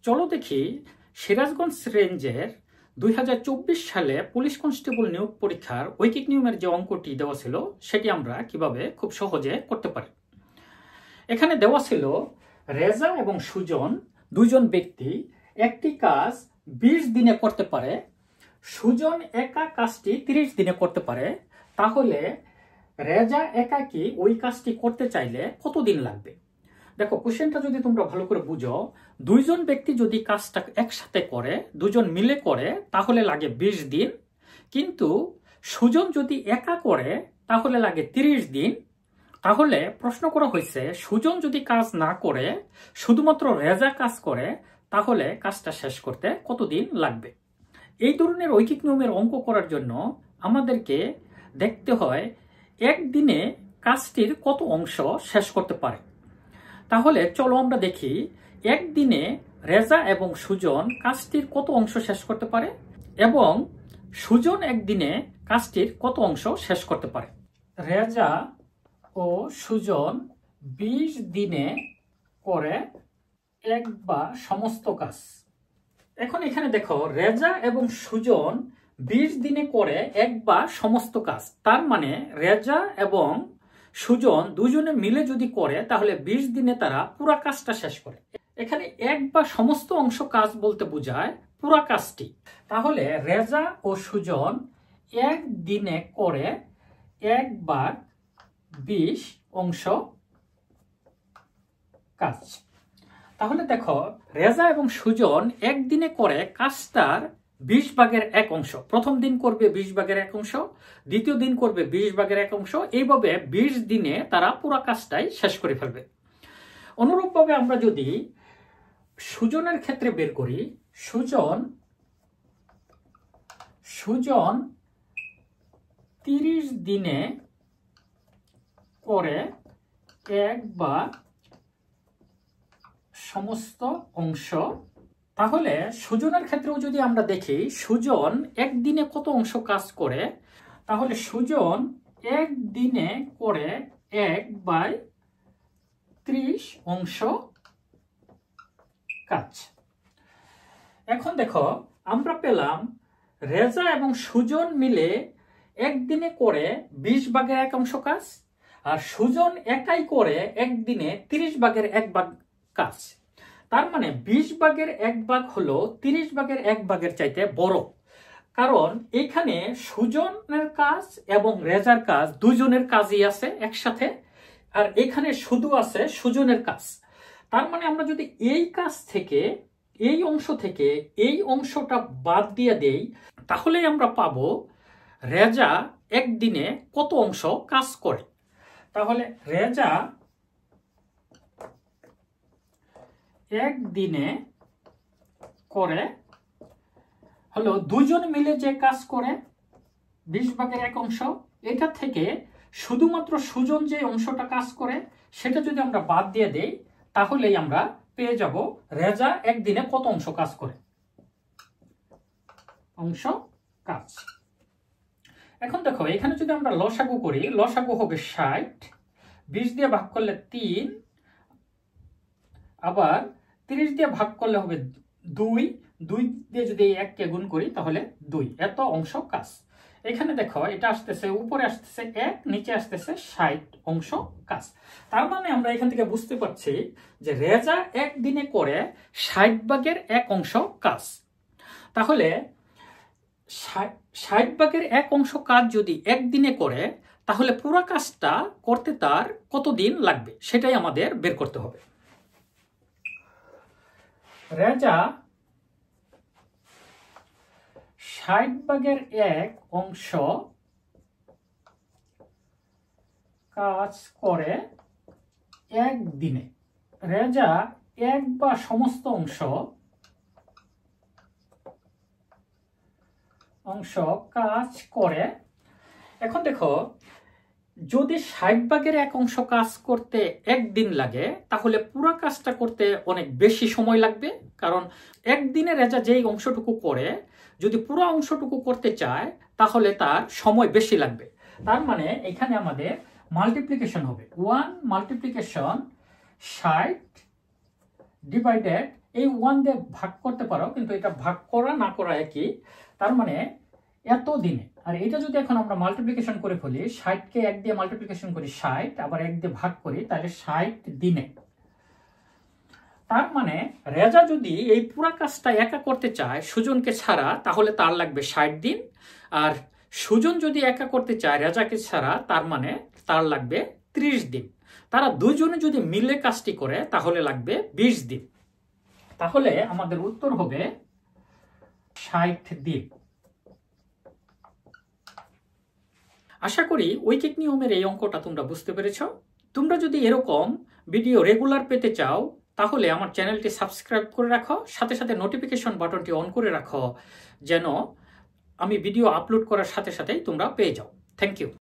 চলো দেখি সিরাজগঞ্জ রেঞ্জের 2024 সালে পুলিশ কনস্টেবল নিয়োগ পরীক্ষার ঐকিক নিয়মের যে অঙ্কটি দেওয়া ছিল সেটি আমরা কিভাবে খুব সহজে করতে পারি। এখানে দেওয়া ছিল রেজা এবং সুজন দুইজন ব্যক্তি একটি কাজ 20 দিনে করতে পারে, সুজন একা কাজটি 30 দিনে করতে পারে। তাহলে রেজা একাকী ওই কাজটি করতে চাইলে কতদিন লাগবে? দেখো, কোশ্চেনটা যদি তোমরা ভালো করে বুঝো, দুইজন ব্যক্তি যদি কাজটা একসাথে করে, দুজন মিলে করে, তাহলে লাগে 20 দিন। কিন্তু সুজন যদি একা করে তাহলে লাগে 30 দিন। তাহলে প্রশ্ন করা হয়েছে, সুজন যদি কাজ না করে শুধুমাত্র রেজা কাজ করে তাহলে কাজটা শেষ করতে কতদিন লাগবে? এই ধরনের ঐকিক নিয়মের অঙ্ক করার জন্য আমাদেরকে দেখতে হয় একদিনে কাজটির কত অংশ শেষ করতে পারে। তাহলে চলো আমরা দেখি একদিনে রেজা এবং সুজন কাজটির কত অংশ শেষ করতে পারে এবং সুজন একদিনে কাজটির কত অংশ শেষ করতে পারে। রেজা ও সুজন 20 দিনে করে এক বা সমস্ত কাজ। এখন এখানে দেখো, রেজা এবং সুজন 20 দিনে করে এক বা সমস্ত কাজ। তার মানে রেজা এবং সুজন দুজনে মিলে যদি করে তাহলে 20 দিনে তারা পুরা কাজটা শেষ করে। এখানে এক বা সমস্ত অংশ কাজ বলতে বোঝায় পুরা কাজটি। তাহলে রেজা ও সুজন এক দিনে করে 1/20 অংশ কাজ। তাহলে দেখো, রেজা এবং সুজন একদিনে করে কাজটার 20/1 অংশ। প্রথম দিন করবে 20/1 অংশ, দ্বিতীয় দিন করবে 20/1 অংশ। এইভাবে 20 দিনে তারা পুরো কাজটাই শেষ করে ফেলবে। অনুরূপভাবে আমরা যদি সুজনের ক্ষেত্রে বের করি, সুজন 30 দিনে করে এক বা সমস্ত অংশ। তাহলে সুজনের ক্ষেত্রেও যদি আমরা দেখি সুজন একদিনে কত অংশ কাজ করে, তাহলে সুজন একদিনে করে 1/30 অংশ কাজ। এখন দেখো, আমরা পেলাম রেজা এবং সুজন মিলে একদিনে করে 20/1 অংশ কাজ, আর সুজন একাই করে একদিনে 30/1 ভাগ কাজ। তার মানে 20/1 হলো 30/1 চাইতে বড়, কারণ এখানে সুজনের কাজ এবং রেজার কাজ দুজনের কাজই আছে একসাথে, আর এখানে শুধু আছে সুজনের কাজ। তার মানে আমরা যদি এই কাজ থেকে, এই অংশ থেকে এই অংশটা বাদ দিয়ে দেই, তাহলেই আমরা পাবো রেজা একদিনে কত অংশ কাজ করে। তাহলে রেজা একদিনে করে হলো দুজন মিলে যে কাজ করে 20/1 অংশ, এটা থেকে শুধুমাত্র সুজন যে অংশটা কাজ করে সেটা যদি আমরা বাদ দিয়ে দেই, তাহলেই আমরা পেয়ে যাব রেজা একদিনে কত অংশ কাজ করে। অংশ কাজ। এখন দেখো, এখানে যদি আমরা লসাগু করি, লসাগু হবে 60, 20 দিয়ে ভাগ করলে 3, আবার 30 দিয়ে ভাগ করলে হবে 2, 2 দিয়ে যদি 1 কে গুণ করি তাহলে 2, এত অংশ কাজ। এখানে দেখো, এটা আসতেছে উপরে আসতেছে 1, নিচে আসতেছে 60 অংশ কাজ। তার মানে আমরা এখান থেকে বুঝতে পারছি যে রেজা একদিনে করে 60/1 অংশ কাজ। তাহলে 60/1 অংশ কাজ যদি একদিনে করে তাহলে পুরো কাজটা করতে তার কতদিন লাগবে সেটাই আমাদের বের করতে হবে। রেজা 60/1 অংশ কাজ করে একদিনে। রেজা এক বা সমস্ত অংশ কাজ করে। এখন দেখো, যদি 60/1 অংশ কাজ করতে একদিন লাগে তাহলে পুরো কাজটা করতে অনেক বেশি সময় লাগবে, কারণ একদিনে রেজা যেই অংশটুকু করে যদি পুরো অংশটুকু করতে চায় তাহলে তার সময় বেশি লাগবে। তার মানে এখানে আমাদের মাল্টিপ্লিকেশন হবে, 1 মাল্টিপ্লিকেশন 60 ডিভাইডেড, এই 1 দিয়ে ভাগ করতে পারো, কিন্তু এটা ভাগ করা না করা একই। তার মানে এত দিনে। আর এটা যদি এখন আমরা মাল্টিপ্লিকেশন করে ফেলি, 60কে 1 দিয়ে মাল্টিপ্লিকেশন করি 60, আবার 1 দিয়ে ভাগ করি, তাহলে 60 দিনে। তার মানে রেজা যদি এই পুরা কাজটা একা করতে চায় সুজনকে ছাড়া, তাহলে তার লাগবে 60 দিন। আর সুজন যদি একা করতে চায় রেজাকে ছাড়া, তার মানে তার লাগবে 30 দিন। তারা দুজনে যদি মিলে কাজটি করে তাহলে লাগবে 20 দিন। তাহলে আমাদের উত্তর হবে 60 দিন। আশা করি ঐকিক নিয়মের এই অঙ্কটা তোমরা বুঝতে পেরেছ। তোমরা যদি এরকম ভিডিও রেগুলার পেতে চাও, তাহলে আমার চ্যানেলটি সাবস্ক্রাইব করে রাখো, সাথে সাথে নোটিফিকেশন বাটনটি অন করে রাখো, যেন আমি ভিডিও আপলোড করার সাথে সাথেই তোমরা পেয়ে যাও। Thank you.